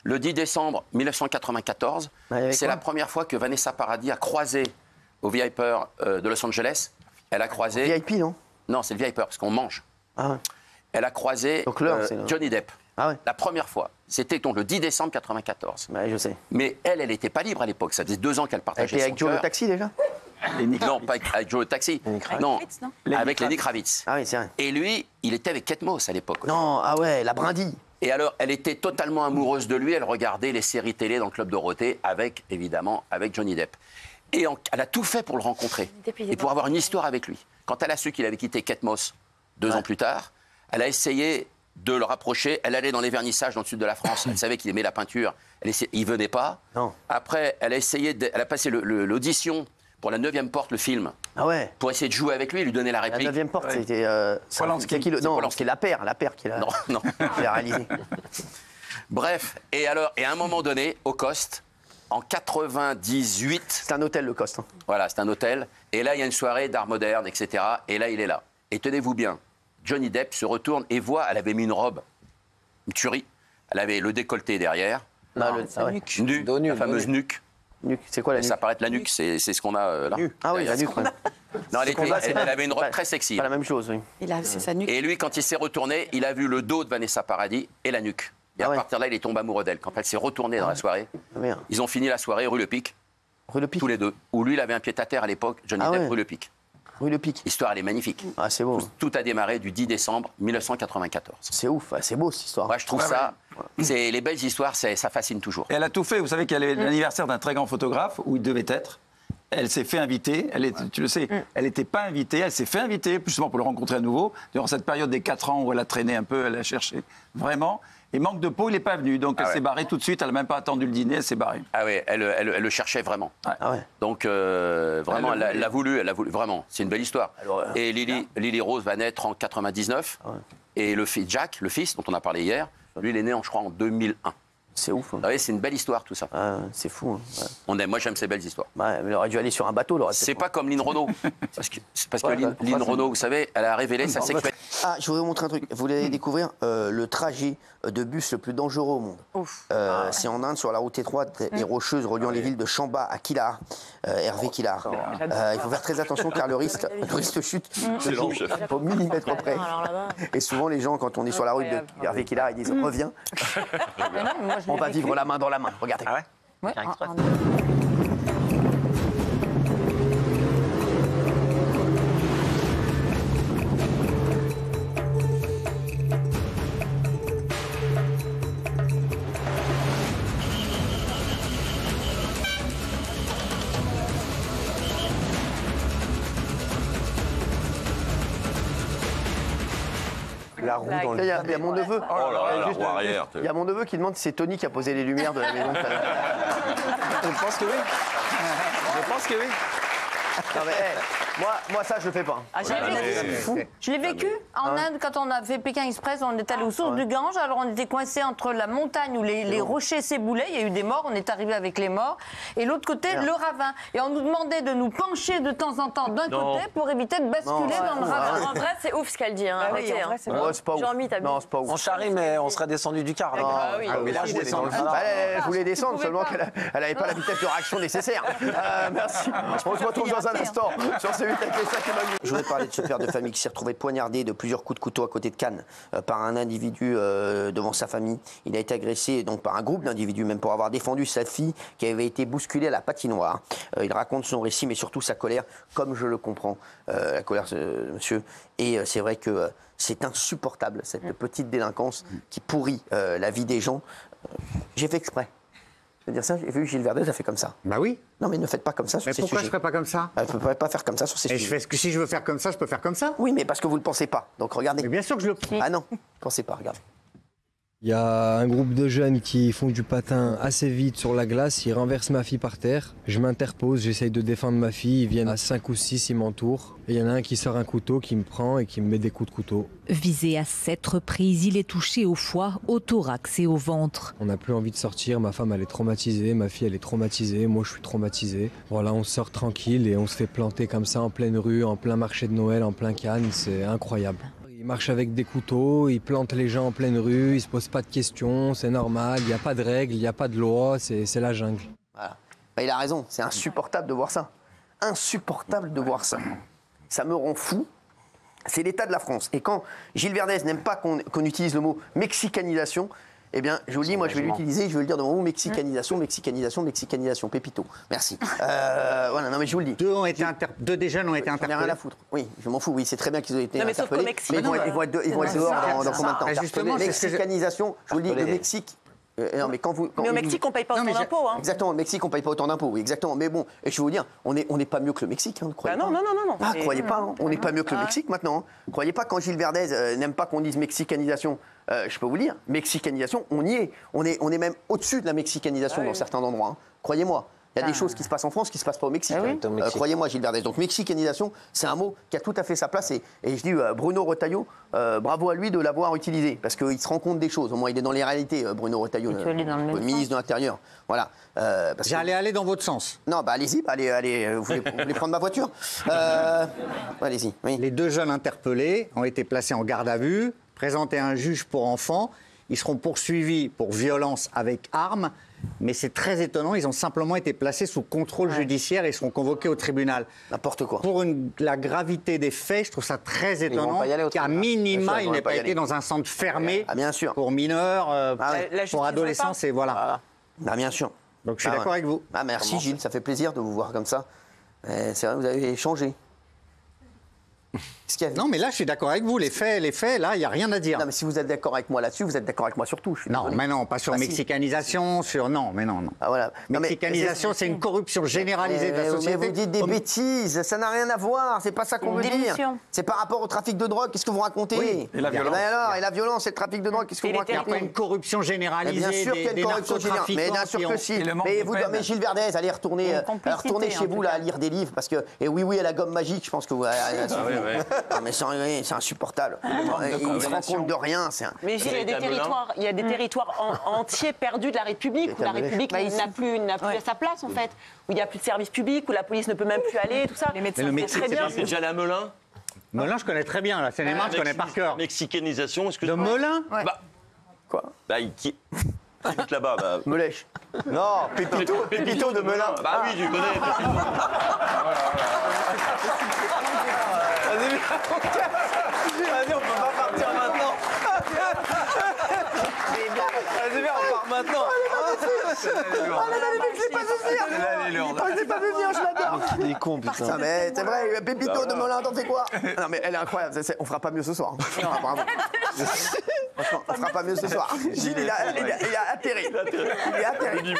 Le 10 décembre 1994, c'est la première fois que Vanessa Paradis a croisé au Viper de Los Angeles. Elle a croisé... VIP, non? Non, c'est le Viper, parce qu'on mange. Ah ouais. Elle a croisé Johnny Depp. Ah ouais. La première fois. C'était donc le 10 décembre 1994. Ouais, je sais. Mais elle n'était pas libre à l'époque. Ça faisait 2 ans qu'elle partageait son cœur. Avec Joe le taxi, déjà? Non, pas avec Joe le taxi. Non, avec Lenny Kravitz. Ah oui, c'est vrai. Et lui, il était avec Kate Moss à l'époque. Non, ah ouais, la brindille. Et alors, elle était totalement amoureuse de lui. Elle regardait les séries télé dans le Club Dorothée avec, évidemment, avec Johnny Depp. Et elle a tout fait pour le rencontrer et pour avoir une histoire avec lui. Quand elle a su qu'il avait quitté Kate Moss 2 ans plus tard, elle a essayé de le rapprocher. Elle allait dans les vernissages dans le sud de la France. Elle savait qu'il aimait la peinture. Il venait pas. Non. Après, elle a passé l'audition pour La 9e porte, le film. Ah ouais. Pour essayer de jouer avec lui, lui donner la réplique. La 9e porte, c'était... Non, c'était la paire qui l'a réalisé. Bref, et alors, et à un moment donné, au Coste, en 98... C'est un hôtel, le Coste. Hein. Voilà, c'est un hôtel. Et là, il y a une soirée d'art moderne, etc. Et là, il est là. Et tenez-vous bien, Johnny Depp se retourne et voit, elle avait mis une robe, une tuerie. Elle avait le décolleté derrière. Sa nuque. La fameuse nuque. C'est quoi la nuque? Ça paraît être la nuque, c'est ce qu'on a là. Ah oui, la nuque. Non, elle avait une robe très sexy. Pas la même chose, oui. C'est sa nuque. Et lui, quand il s'est retourné, il a vu le dos de Vanessa Paradis et la nuque. Et à partir de là, il est tombé amoureux d'elle. Quand elle s'est retournée dans la soirée, ils ont fini la soirée rue Le Pic. Rue Le Pic. Tous les deux. Où lui, il avait un pied-à-terre à l'époque, Johnny Depp, rue Le Pic. Rue Le Pic. L'histoire, elle est magnifique. Ah, c'est beau. Tout a démarré du 10 décembre 1994. C'est ouf, c'est beau cette histoire. Moi, je trouve ça. Les belles histoires, ça fascine toujours. Et elle a tout fait. Vous savez qu'elle est l'anniversaire d'un très grand photographe où il devait être. Elle s'est fait inviter. Tu le sais, elle n'était pas invitée. Elle s'est fait inviter, justement pour le rencontrer à nouveau. Durant cette période des 4 ans où elle a traîné un peu, elle a cherché vraiment. Et manque de peau, il n'est pas venu. Donc elle s'est barrée tout de suite. Elle n'a même pas attendu le dîner. Elle s'est barrée. Ah oui, elle le cherchait vraiment. Ah ouais. Donc vraiment, elle l'a voulu. Vraiment. C'est une belle histoire. Alors, et Lily Rose va naître en 99. Ah ouais. Et le fils Jack, le fils dont on a parlé hier, lui, il est né, je crois, en 2001. C'est ouf. Hein. Ah oui, c'est une belle histoire, tout ça. Ah, c'est fou. Hein. Moi, j'aime ces belles histoires. Ouais, mais il aurait dû aller sur un bateau. C'est pas comme Lynn Renaud. parce que Lynn Renaud, vous savez, elle a révélé sa sexualité. Ah, je voudrais vous montrer un truc. Vous allez découvrir le trajet de bus le plus dangereux au monde. C'est en Inde, sur la route étroite et rocheuse reliant les villes de Chamba à Kilar. Hervé Kilar. Il faut faire très attention car le risque de chute au millimètre près. Et souvent, les gens, quand on est sur la route de Hervé Kilar, ils disent « Reviens ». On va vivre la main dans la main. Regardez. Ah ouais, La roue dans le... Il y a mon neveu. Oh là là, la roue arrière. Il y a mon neveu qui demande si c'est Tony qui a posé les lumières de la maison. Je pense que oui. Je pense que oui. Non mais, moi ça je le fais pas. Ah, je l'ai vécu en Inde quand on a fait Pékin Express, on est allé aux sources du Gange, alors on était coincé entre la montagne où les rochers s'éboulaient, il y a eu des morts, on est arrivé avec les morts, et l'autre côté le ravin. Et on nous demandait de nous pencher de temps en temps d'un côté pour éviter de basculer dans le ravin. En vrai, c'est ouf ce qu'elle dit. Hein. Oui, en vrai, c'est pas ouf. Non, c'est pas ouf. On charrie, mais on serait descendu du car. Mais là, je voulais descendre, seulement qu'elle n'avait pas la vitesse de réaction nécessaire. Merci. On se retrouve dans un instant sur C8 avec les sacs et Manu. Je voudrais parler de ce père de famille qui s'est retrouvé poignardé de plusieurs coups de couteau à côté de Cannes par un individu devant sa famille. Il a été agressé donc par un groupe d'individus, même pour avoir défendu sa fille qui avait été bousculée à la patinoire. Il raconte son récit, mais surtout sa colère, comme je le comprends, la colère de monsieur. Et c'est vrai que c'est insupportable, cette petite délinquance qui pourrit la vie des gens. J'ai fait exprès. Je veux dire ça, j'ai vu Gilles Verdez a fait comme ça. Bah oui. Non mais ne faites pas comme ça sur ces sujets. Mais pourquoi je ne ferais pas comme ça? Je ne peux pas faire comme ça sur ces sujets. Si je veux faire comme ça, je peux faire comme ça. Oui, mais parce que vous ne le pensez pas. Donc regardez. Mais bien sûr que je le... Ah non, ne pensez pas, regardez. Il y a un groupe de jeunes qui font du patin assez vite sur la glace, ils renversent ma fille par terre. Je m'interpose, j'essaye de défendre ma fille, ils viennent à 5 ou 6, ils m'entourent. Et il y en a un qui sort un couteau, qui me prend et qui me met des coups de couteau. Visé à 7 reprises, il est touché au foie, au thorax et au ventre. On n'a plus envie de sortir, ma femme elle est traumatisée, ma fille elle est traumatisée, moi je suis traumatisé. Voilà, on sort tranquille et on se fait planter comme ça en pleine rue, en plein marché de Noël, en plein Cannes, c'est incroyable. Il marche avec des couteaux, il plante les gens en pleine rue, il se pose pas de questions, c'est normal, il n'y a pas de règles, il n'y a pas de loi, c'est la jungle. Voilà. Bah, il a raison, c'est insupportable de voir ça. Insupportable de voir ça. Ça me rend fou. C'est l'état de la France. Et quand Gilles Verdez n'aime pas qu'on utilise le mot mexicanisation, eh bien, je vous le dis, moi je vais l'utiliser, je vais le dire devant vous, mexicanisation, Pépito. Merci. Voilà, non mais je vous le dis. Deux des jeunes ont été interpellés. J'en ai rien à foutre. Oui, je m'en fous, oui, c'est très bien qu'ils ont été interpellés. Mais ils vont être dehors dans combien de temps? Justement, mexicanisation, je vous le dis, le Mexique. Non, mais mais au Mexique, on ne paye pas autant d'impôts. Hein. Exactement, au Mexique, on ne paye pas autant d'impôts, oui, exactement. Mais bon, et je vais vous dire, on n'est pas mieux que le Mexique, hein, croyez pas. Non. Ah, croyez pas, hein, on n'est pas mieux que le Mexique maintenant. Hein. Croyez pas, quand Gilles Verdez n'aime pas qu'on dise mexicanisation, je peux vous dire, mexicanisation, on y est. On est même au-dessus de la mexicanisation dans certains endroits. Hein. Croyez-moi. Il y a des choses qui se passent en France qui ne se passent pas au Mexique. Croyez-moi, Gilles Verdez. Donc, mexicanisation, c'est un mot qui a tout à fait sa place. Et je dis, Bruno Retailleau, bravo à lui de l'avoir utilisé. Parce qu'il se rend compte des choses. Au moins, il est dans les réalités, Bruno Retailleau, le ministre de l'Intérieur. Voilà. J'allais aller dans votre sens. Non, bah allez-y, allez, vous voulez prendre ma voiture Allez-y. Oui. Les deux jeunes interpellés ont été placés en garde à vue, présentés à un juge pour enfants. Ils seront poursuivis pour violence avec arme. Mais c'est très étonnant, ils ont simplement été placés sous contrôle judiciaire et seront convoqués au tribunal. N'importe quoi. Pour la gravité des faits, je trouve ça très étonnant qu'à minima, il n'ait pas été dans un centre fermé pour mineurs, pour adolescents, et voilà. Ah, bien sûr. Donc je suis d'accord avec vous. Ah, merci Gilles, ça fait plaisir de vous voir comme ça. C'est vrai, vous avez changé. Non, mais là, je suis d'accord avec vous. Les faits, là, il n'y a rien à dire. Non, mais si vous êtes d'accord avec moi là-dessus, vous êtes d'accord avec moi sur tout. Non, mais non, pas sur mexicanisation, sur... Non. Ah, voilà. Mexicanisation, c'est une corruption généralisée de la société. Mais vous dites des bêtises, ça n'a rien à voir, c'est pas ça qu'on veut dire. C'est par rapport au trafic de drogue, qu'est-ce que vous racontez? Oui, et la violence. Et la violence et le trafic de drogue, qu'est-ce que vous racontez? Il n'y a pas une corruption généralisée bien sûr qu'il y a une corruption généralisée, mais bien sûr que si. Mais Gilles Verdez, allez retourner chez vous là, à lire des livres, parce que... Et oui, à la gomme magique, je pense que vous... Mais c'est insupportable. Il se rend compte de rien. Mais Gilles, il y a des territoires entiers perdus de la République, où la République n'a plus sa place, en fait, où il n'y a plus de services publics, où la police ne peut même plus aller, tout ça. Les médecins, c'est très bien. C'est déjà allé à Melun? Melun, je connais très bien, la Seine-et-Marne, je connais par cœur. Mexicanisation, excusez-moi. De Melun? Quoi? Qui habite là-bas? Melèche. Non, Pépito de Melun. Bah oui, tu connais. Vas-y, on peut pas partir maintenant. Vas-y, viens, on part maintenant. Je l'ai pas vu venir, je l'adore. Il est con, putain. Mais c'est vrai, Pépito de Melun, t'en fais quoi? Non, mais elle est incroyable. On fera pas mieux ce soir. Bravo. Franchement, on fera pas mieux ce soir. Gilles, il a atterri. Il est atterri.